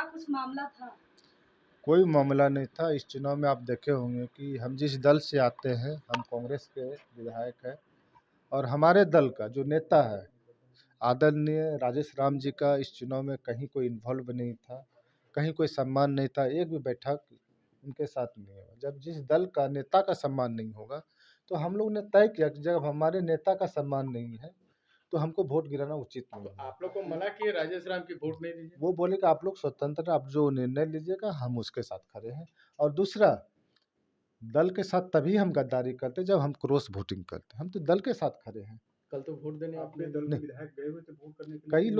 कुछ मामला था? कोई मामला नहीं था। इस चुनाव में आप देखे होंगे कि हम जिस दल से आते हैं, हम कांग्रेस के विधायक हैं और हमारे दल का जो नेता है आदरणीय राजेश राम जी का इस चुनाव में कहीं कोई इन्वॉल्व नहीं था, कहीं कोई सम्मान नहीं था, एक भी बैठक उनके साथ नहीं हुआ। जब जिस दल का नेता का सम्मान नहीं होगा तो हम लोग ने तय किया कि जब हमारे नेता का सम्मान नहीं है तो हमको वोट गिराना उचित नहीं है। आप लोग को मना किए राजेश राम की वोट नहीं दीजिए? वो बोले कि आप लोग स्वतंत्र, आप जो निर्णय लीजिएगा हम उसके साथ खड़े हैं। और दूसरा, दल के साथ तभी हम गद्दारी करते जब हम क्रॉस वोटिंग करते, हम तो दल के साथ खड़े हैं। कल तो वोट देने अपने दल के विधायक गए हुए थे वोट करने के लिए? कई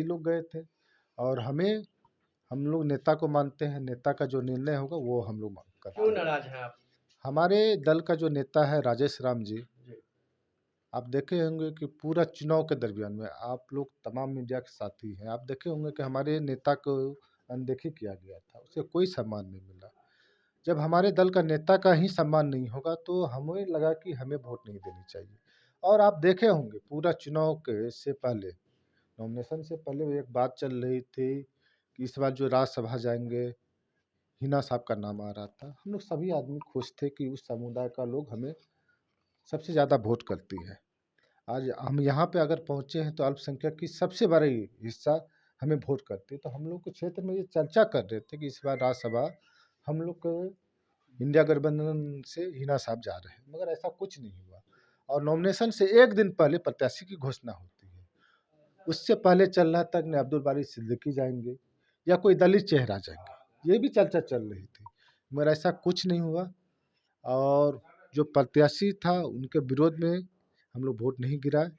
लोग गए थे और हम लोग नेता को मानते हैं, नेता का जो निर्णय होगा वो हम लोग करते क्यों हैं। नाराज हैं आप? हमारे दल का जो नेता है राजेश राम जी, आप देखे होंगे कि पूरा चुनाव के दरमियान में, आप लोग तमाम मीडिया के साथी हैं, आप देखे होंगे कि हमारे नेता को अनदेखी किया गया था, उसे कोई सम्मान नहीं मिला। जब हमारे दल का नेता का ही सम्मान नहीं होगा तो हमें लगा कि हमें वोट नहीं देनी चाहिए। और आप देखे होंगे पूरा चुनाव के से पहले, नॉमिनेशन से पहले एक बात चल रही थी कि इस बार जो राज्यसभा जाएंगे हिना साहब का नाम आ रहा था। हम लोग सभी आदमी खुश थे कि उस समुदाय का लोग हमें सबसे ज़्यादा वोट करती है। आज हम यहाँ पे अगर पहुँचे हैं तो अल्पसंख्यक की सबसे बड़ी हिस्सा हमें वोट करती है। तो हम लोग के क्षेत्र में ये चर्चा कर रहे थे कि इस बार राज्यसभा हम लोग को इंडिया गठबंधन से हिना साहब जा रहे हैं, मगर ऐसा कुछ नहीं हुआ। और नॉमिनेशन से एक दिन पहले प्रत्याशी की घोषणा होती है, उससे पहले चल रहा था कि अब्दुल बारी सिद्दीकी जाएंगे या कोई दलित चेहरा जाएंगे, ये भी चर्चा चल रही थी, मगर ऐसा कुछ नहीं हुआ। और जो प्रत्याशी था उनके विरोध में हम लोग वोट नहीं गिराए।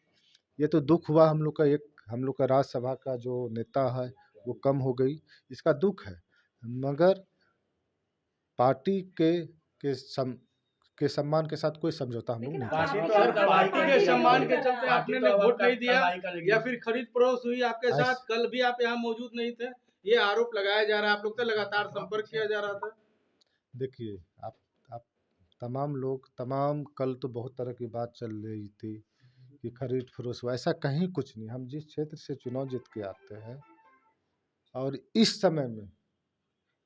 ये तो दुख हुआ हम लोग का राज्यसभा का जो नेता है वो कम हो गई, इसका दुख है। मगर पार्टी के सम्मान के साथ कोई समझौता हम लोग नहीं कर सकते। पार्टी के सम्मान के चलते आपने वोट नहीं दिया या फिर खरीद फरोख्त हुई आपके साथ? कल भी आप यहाँ मौजूद नहीं थे, ये आरोप लगाया जा रहा है। आप लोग से लगातार संपर्क किया जा रहा था। देखिए, आप तमाम कल तो बहुत तरह की बात चल रही थी कि खरीद फरोख्त हुआ, ऐसा कहीं कुछ नहीं। हम जिस क्षेत्र से चुनाव जीत के आते हैं और इस समय में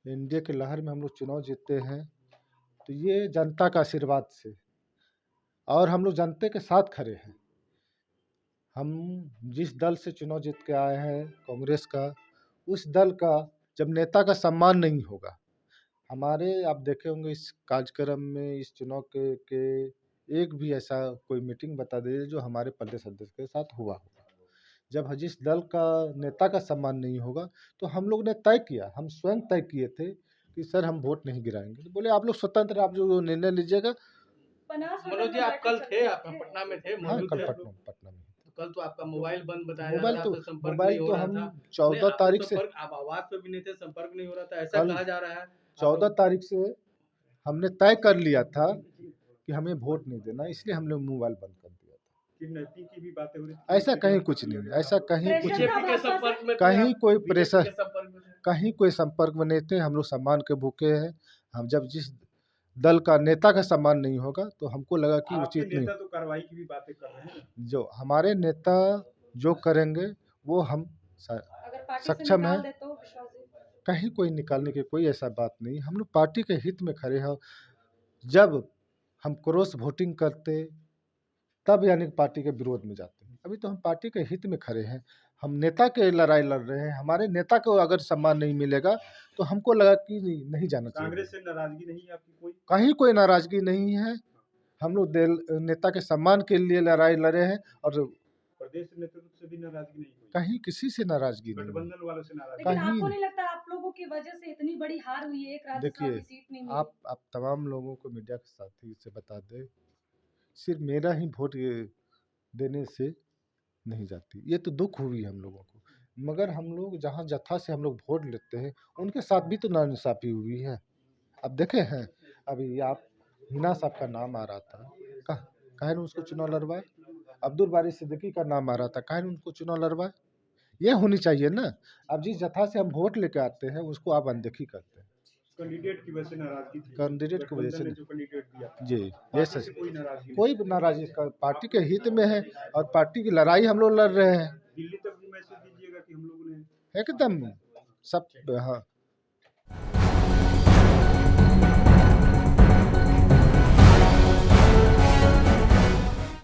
एनडीए की लहर में हम लोग चुनाव जीतते हैं तो ये जनता का आशीर्वाद से, और हम लोग जनता के साथ खड़े हैं। हम जिस दल से चुनाव जीत के आए हैं कांग्रेस का, उस दल का जब नेता का सम्मान नहीं होगा, हमारे आप देखे होंगे इस कार्यक्रम में, इस चुनाव के एक भी ऐसा कोई मीटिंग बता दीजिए जो हमारे प्रदेश अध्यक्ष के साथ हुआ होगा। जब जिस दल का नेता का सम्मान नहीं होगा तो हम लोग ने तय किया, हम स्वयं तय किए थे कि सर हम वोट नहीं गिराएंगे। तो बोले आप लोग स्वतंत्र, आप जो निर्णय लीजिएगा। मनोज जी, आप कल थे, आप पटना में थे, हाँ, मौजूद कल थे? पटना में। कल तो आपका मोबाइल बंद बताया जा मोबाइल रहा था, तो आपसे संपर्क नहीं हो रहा हम था। 14 तारीख से, आप आवाज पर भी नहीं थे, संपर्क नहीं हो रहा था, ऐसा कल कहा जा रहा है। 14 तारीख से हमने तय कर लिया था कि हमें वोट नहीं देना, इसलिए हमने मोबाइल बंद कर दिया था। नैतिक की भी बातें हो रही थी। ऐसा कहीं कुछ नहीं, ऐसा कहीं कुछ नहीं, बीजेपी के संपर्क में थे कहीं आप? कोई बीजेपी प्रेशर, के संपर्क में थे? कहीं कोई संपर्क में नहीं थे। हम लोग सम्मान के भूखे हैं। हम जब जिस दल का नेता का सम्मान नहीं होगा तो हमको लगा कि उचित नहीं। तो कार्रवाई की भी बातें कर रहे हैं। जो हमारे नेता जो करेंगे वो हम सक्षम है। कहीं कोई निकालने की कोई ऐसा बात नहीं। हम लोग पार्टी के हित में खड़े हैं। जब हम क्रॉस वोटिंग करते तब यानी पार्टी के विरोध में जाते हैं। अभी तो हम पार्टी के हित में खड़े हैं, हम नेता के लड़ाई लड़ रहे हैं। हमारे नेता को अगर सम्मान नहीं मिलेगा तो हमको लगा कि नहीं जाना चाहिए। कांग्रेस से नाराजगी नहीं है आपकी? कहीं कोई नाराजगी नहीं है। हम लोग नेता के सम्मान के लिए लड़ाई लड़े हैं और प्रदेश नेतृत्व से भी नाराजगी नहीं हुई? कहीं किसी से नाराजगी नहीं, गठबंधन वालों से नाराजगी? लेकिन आपको नहीं लगता आप लोगों की वजह से इतनी बड़ी हार हुई है, एक राज्यसभा की सीट नहीं मिली? आप तमाम लोगों को, मीडिया के साथी से बता दें, सिर्फ मेरा ही वोट देने से नहीं जाती। ये तो दुख हुई हम लोगों को, मगर हम लोग जहाँ जत्था से हम लोग वोट लेते हैं उनके साथ भी तो नाइंसाफ़ी हुई है। अब देखे हैं, अभी आप हिना साहब का नाम आ रहा था, काहे न उसको चुनाव लड़वाए। अब्दुल बारी सिद्दीकी का नाम आ रहा था, काहे न उनको चुनाव लड़वाए। ये होनी चाहिए ना। अब जिस जत्था से हम वोट लेके आते हैं उसको आप अनदेखी करते हैं। कैंडिडेट की वजह से नाराजगी थी? कैंडिडेट की वजह से जो कैंडिडेट दिया जी, ये सच। कोई नाराजगी पार्टी के हित में है और पार्टी की लड़ाई हम लोग लड़ रहे हैं। दिल्ली तक भी मैसेज दीजिएगा कि हम लोगों ने एकदम सब हाँ